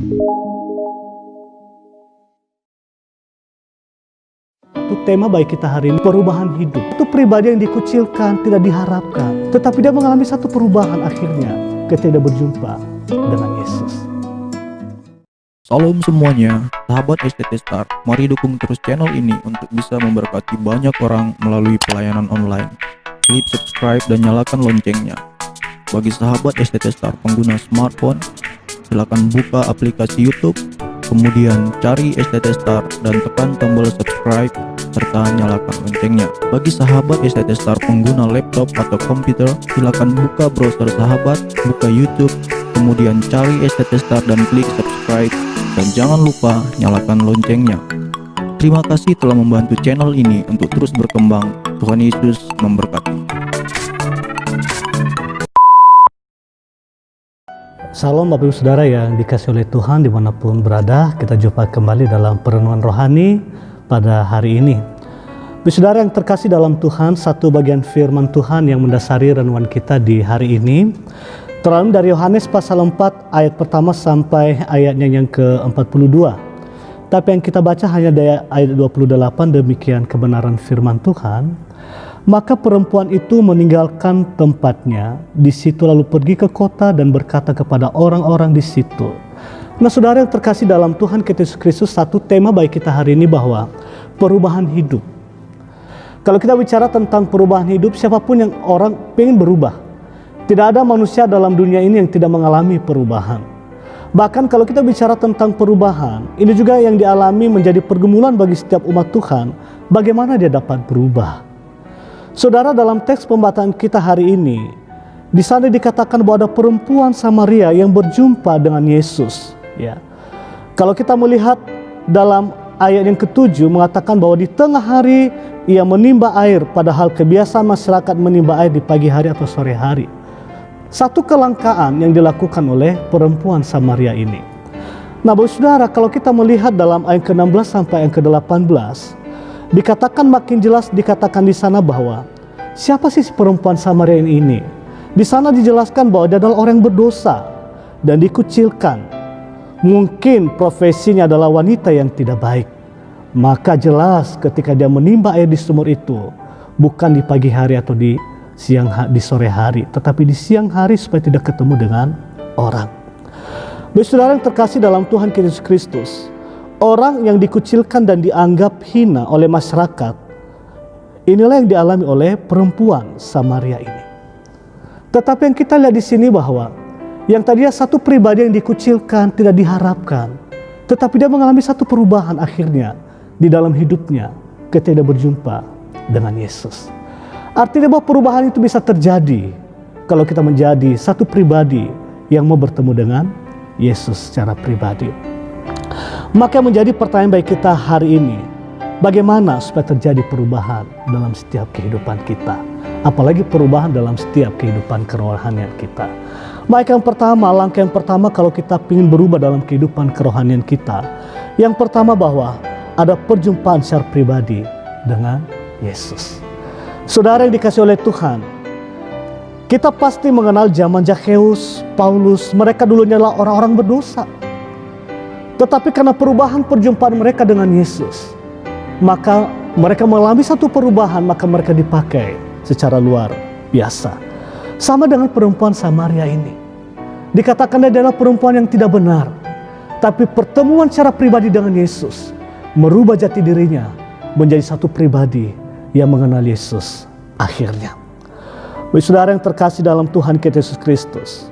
Itu tema baik kita hari ini, perubahan hidup. Itu pribadi yang dikucilkan, tidak diharapkan. Tetapi dia mengalami satu perubahan akhirnya ketika dia berjumpa dengan Yesus. Salam semuanya, sahabat STT Star. Mari dukung terus channel ini untuk bisa memberkati banyak orang melalui pelayanan online. Klik subscribe dan nyalakan loncengnya. Bagi sahabat STT Star pengguna smartphone, silakan buka aplikasi YouTube, kemudian cari STT Star dan tekan tombol subscribe serta nyalakan loncengnya. Bagi sahabat STT Star pengguna laptop atau komputer, silakan buka browser sahabat, buka YouTube, kemudian cari STT Star dan klik subscribe, dan jangan lupa nyalakan loncengnya. Terima kasih telah membantu channel ini untuk terus berkembang. Tuhan Yesus memberkati. Salam Bapak Ibu Saudara yang dikasihi oleh Tuhan dimanapun berada. Kita jumpa kembali dalam perenungan rohani pada hari ini. Bapak Saudara yang terkasih dalam Tuhan, satu bagian firman Tuhan yang mendasari renungan kita di hari ini terambil dari Yohanes pasal 4 ayat pertama sampai ayatnya yang ke-42. Tapi yang kita baca hanya dari ayat 28, demikian kebenaran firman Tuhan. Maka perempuan itu meninggalkan tempatnya di situ lalu pergi ke kota dan berkata kepada orang-orang di situ. Nah saudara yang terkasih dalam Tuhan kita Yesus Kristus, satu tema baik kita hari ini bahwa perubahan hidup. Kalau kita bicara tentang perubahan hidup, siapapun yang orang pengen berubah. Tidak ada manusia dalam dunia ini yang tidak mengalami perubahan. Bahkan kalau kita bicara tentang perubahan, ini juga yang dialami menjadi pergumulan bagi setiap umat Tuhan. Bagaimana dia dapat berubah? Saudara, dalam teks pembacaan kita hari ini, di sana dikatakan bahwa ada perempuan Samaria yang berjumpa dengan Yesus. Ya, kalau kita melihat dalam ayat yang ke-7 mengatakan bahwa di tengah hari ia menimba air, padahal kebiasaan masyarakat menimba air di pagi hari atau sore hari. Satu kelangkaan yang dilakukan oleh perempuan Samaria ini. Nah, Bapak Saudara, kalau kita melihat dalam ayat ke-16 sampai ayat ke-18, dikatakan makin jelas dikatakan di sana bahwa siapa sih perempuan Samaria ini? Di sana dijelaskan bahwa dia adalah orang yang berdosa dan dikucilkan. Mungkin profesinya adalah wanita yang tidak baik. Maka jelas ketika dia menimba air di sumur itu, bukan di pagi hari atau di sore hari, tetapi di siang hari supaya tidak ketemu dengan orang. Bapak Saudara yang terkasih dalam Tuhan Yesus Kristus, orang yang dikucilkan dan dianggap hina oleh masyarakat, inilah yang dialami oleh perempuan Samaria ini. Tetapi yang kita lihat di sini bahwa yang tadinya satu pribadi yang dikucilkan, tidak diharapkan, tetapi dia mengalami satu perubahan akhirnya di dalam hidupnya ketika dia berjumpa dengan Yesus. Artinya bahwa perubahan itu bisa terjadi kalau kita menjadi satu pribadi yang mau bertemu dengan Yesus secara pribadi. Maka menjadi pertanyaan bagi kita hari ini, bagaimana supaya terjadi perubahan dalam setiap kehidupan kita, apalagi perubahan dalam setiap kehidupan kerohanian kita. Maka yang pertama, langkah yang pertama kalau kita ingin berubah dalam kehidupan kerohanian kita, yang pertama bahwa ada perjumpaan secara pribadi dengan Yesus. Saudara yang dikasih oleh Tuhan, kita pasti mengenal zaman Zakheus, Paulus, mereka dulunya adalah orang-orang berdosa. Tetapi karena perubahan perjumpaan mereka dengan Yesus, maka mereka mengalami satu perubahan, maka mereka dipakai secara luar biasa. Sama dengan perempuan Samaria ini. Dikatakan dia adalah perempuan yang tidak benar. Tapi pertemuan secara pribadi dengan Yesus merubah jati dirinya menjadi satu pribadi yang mengenal Yesus akhirnya. Bapak Saudara yang terkasih dalam Tuhan kita Yesus Kristus,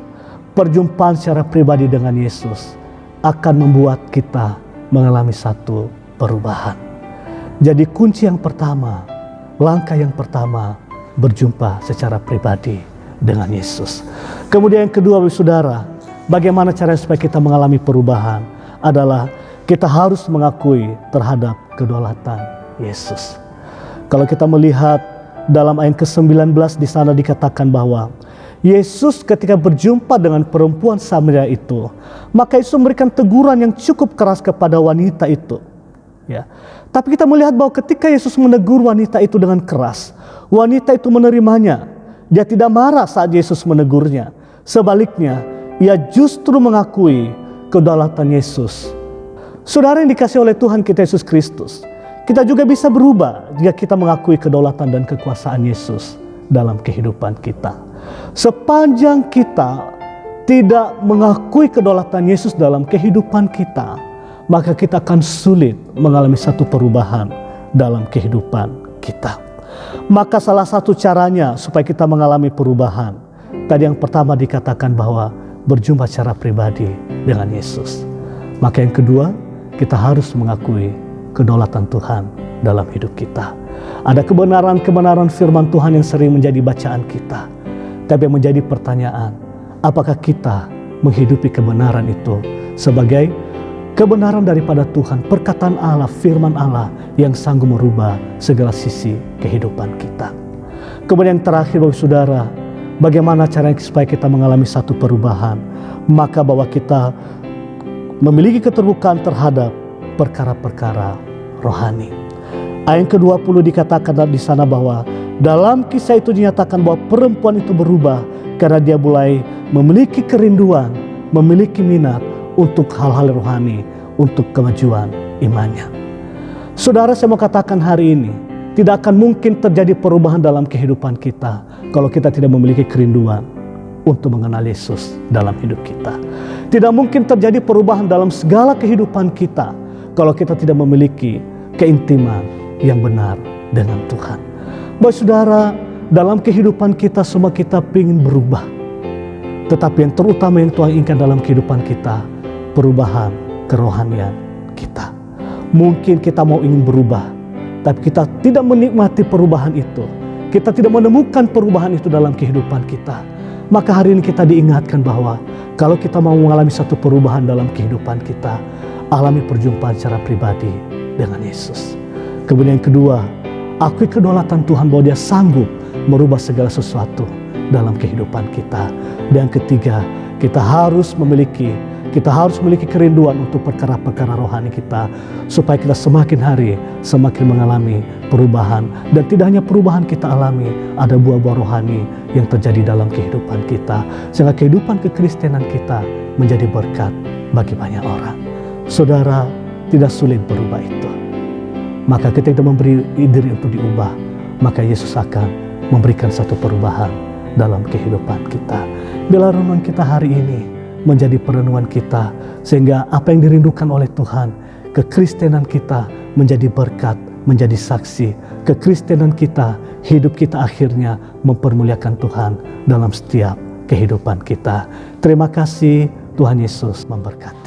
perjumpaan secara pribadi dengan Yesus akan membuat kita mengalami satu perubahan. Jadi kunci yang pertama, langkah yang pertama, berjumpa secara pribadi dengan Yesus. Kemudian yang kedua, Bapak Saudara, bagaimana caranya supaya kita mengalami perubahan adalah kita harus mengakui terhadap kedaulatan Yesus. Kalau kita melihat dalam ayat ke-19 di sana dikatakan bahwa Yesus ketika berjumpa dengan perempuan Samaria itu, maka Yesus memberikan teguran yang cukup keras kepada wanita itu. Ya. Tapi kita melihat bahwa ketika Yesus menegur wanita itu dengan keras, wanita itu menerimanya. Dia tidak marah saat Yesus menegurnya. Sebaliknya, ia justru mengakui kedaulatan Yesus. Saudara yang dikasihi oleh Tuhan kita Yesus Kristus, kita juga bisa berubah jika kita mengakui kedaulatan dan kekuasaan Yesus dalam kehidupan kita. Sepanjang kita tidak mengakui kedaulatan Yesus dalam kehidupan kita, maka kita akan sulit mengalami satu perubahan dalam kehidupan kita. Maka salah satu caranya supaya kita mengalami perubahan, tadi yang pertama dikatakan bahwa berjumpa secara pribadi dengan Yesus. Maka yang kedua, kita harus mengakui kedaulatan Tuhan dalam hidup kita. Ada kebenaran-kebenaran firman Tuhan yang sering menjadi bacaan kita, tapi yang menjadi pertanyaan, apakah kita menghidupi kebenaran itu sebagai kebenaran daripada Tuhan, perkataan Allah, firman Allah yang sanggup merubah segala sisi kehidupan kita. Kemudian yang terakhir Bapak Saudara, bagaimana caranya supaya kita mengalami satu perubahan? Maka bahwa kita memiliki keterbukaan terhadap perkara-perkara rohani. Ayat ke-20 dikatakan di sana bahwa dalam kisah itu dinyatakan bahwa perempuan itu berubah karena dia mulai memiliki kerinduan, memiliki minat untuk hal-hal rohani, untuk kemajuan imannya. Saudara, saya mau katakan hari ini, tidak akan mungkin terjadi perubahan dalam kehidupan kita kalau kita tidak memiliki kerinduan untuk mengenal Yesus dalam hidup kita. Tidak mungkin terjadi perubahan dalam segala kehidupan kita kalau kita tidak memiliki keintiman yang benar dengan Tuhan. Bapak Saudara, dalam kehidupan kita semua kita ingin berubah. Tetapi yang terutama yang Tuhan inginkan dalam kehidupan kita, perubahan kerohanian kita. Mungkin kita mau ingin berubah, tapi kita tidak menikmati perubahan itu. Kita tidak menemukan perubahan itu dalam kehidupan kita. Maka hari ini kita diingatkan bahwa kalau kita mau mengalami satu perubahan dalam kehidupan kita, alami perjumpaan secara pribadi dengan Yesus. Kemudian yang kedua, akui kedaulatan Tuhan bahwa Dia sanggup merubah segala sesuatu dalam kehidupan kita. Dan yang ketiga, kita harus memiliki kerinduan untuk perkara-perkara rohani kita, supaya kita semakin hari semakin mengalami perubahan. Dan tidak hanya perubahan kita alami, ada buah-buah rohani yang terjadi dalam kehidupan kita, sehingga kehidupan kekristenan kita menjadi berkat bagi banyak orang. Saudara, tidak sulit berubah itu. Maka ketika kita memberi diri untuk diubah, maka Yesus akan memberikan satu perubahan dalam kehidupan kita. Bila renungan kita hari ini menjadi perenungan kita, sehingga apa yang dirindukan oleh Tuhan, kekristenan kita menjadi berkat, menjadi saksi. Kekristenan kita, hidup kita akhirnya mempermuliakan Tuhan dalam setiap kehidupan kita. Terima kasih, Tuhan Yesus memberkati.